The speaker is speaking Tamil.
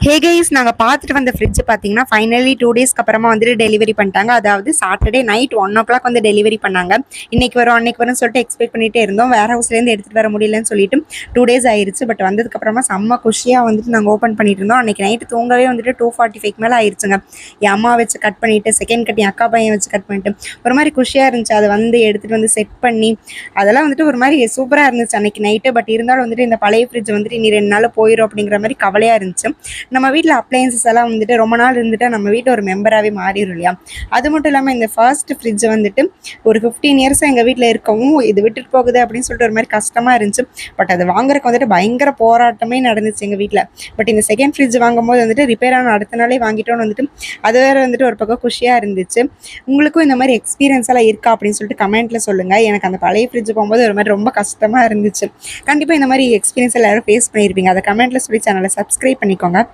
ஹே கைஸ், நாங்கள் பார்த்துட்டு வந்த ஃப்ரிட்ஜ் பார்த்தீங்கன்னா ஃபைனலி 2 டேஸ்க்கு அப்புறமா வந்துட்டு டெலிவரி பண்ணிட்டாங்க. அதாவது சாட்டர்டே நைட் 1 o'clock வந்து டெலிவரி பண்ணாங்க. இன்னைக்கு வரும் அன்னைக்கு வரும்னு சொல்லிட்டு எக்ஸ்பெக்ட் பண்ணிகிட்டே இருந்தோம். வேர் ஹவுஸ்லேருந்து எடுத்துகிட்டு வர முடியலன்னு சொல்லிட்டு 2 days ஆயிடுச்சு. பட் வந்ததுக்கப்புறமா செம்ம குஷியாக வந்துட்டு நாங்கள் ஓப்பன் பண்ணிட்டு இருந்தோம். அன்றைக்கி நைட்டு தூங்கவே வந்துட்டு 2:45 மேலே ஆயிடுச்சுங்க. என் அம்மா வச்சு கட் பண்ணிவிட்டு செகண்ட் கட் என் அக்கா பையன் வச்சு கட் பண்ணிட்டு ஒரு மாதிரி குஷியாக இருந்துச்சு. அதை வந்து எடுத்துகிட்டு வந்து செட் பண்ணி அதெல்லாம் வந்துட்டு ஒரு மாதிரி சூப்பராக இருந்துச்சு அன்றைக்கி நைட்டு. பட் இருந்தாலும் வந்துட்டு இந்த பழைய ஃப்ரிட்ஜ் வந்துட்டு இனி 2 நாள் போயிடும் அப்படிங்கிற மாதிரி கவலையாக இருந்துச்சு. நம்ம வீட்டில் அப்ளையன்சஸ் எல்லாம் வந்துட்டு ரொம்ப நாள் இருந்துட்டு நம்ம வீட்டில் ஒரு மெம்பராகவே மாறிடும் இல்லையா. அது மட்டும் இல்லாமல் இந்த ஃபர்ஸ்ட் ஃப்ரிட்ஜ் வந்துட்டு ஒரு 15 இயர்ஸாக எங்கள் வீட்டில் இருக்கவும் இது விட்டுட்டு போகுது அப்படின்னு சொல்லிட்டு ஒரு மாதிரி கஷ்டமாக இருந்துச்சு. பட் அது வாங்குறதுக்கு வந்துட்டு பயங்கர போராட்டமே நடந்துச்சு எங்கள் வீட்டில். பட் இந்த செகண்ட் ஃப்ரிட்ஜ் வாங்கும்போது வந்துட்டு ரிப்பேர் ஆன அடுத்த நாளே வாங்கிட்டோன்னு வந்துட்டு அது வேறு வந்துட்டு ஒரு பக்கம் குஷியாக இருந்துச்சு. உங்களுக்கும் இந்த மாதிரி எக்ஸ்பீரியன்ஸ் எல்லாம் இருக்கா அப்படின்னு சொல்லிட்டு கமெண்ட்டில் சொல்லுங்கள். எனக்கு அந்த பழைய ஃப்ரிட்ஜ் போகும்போது ஒரு மாதிரி ரொம்ப கஷ்டமாக இருந்துச்சு. கண்டிப்பாக இந்த மாதிரி எக்ஸ்பீரியன்ஸ் எல்லாரும் ஃபேஸ் பண்ணியிருப்பீங்க. அதை கமெண்ட்டில் சொல்லி சேனலை சப்ஸ்கிரைப் பண்ணிக்கோங்க.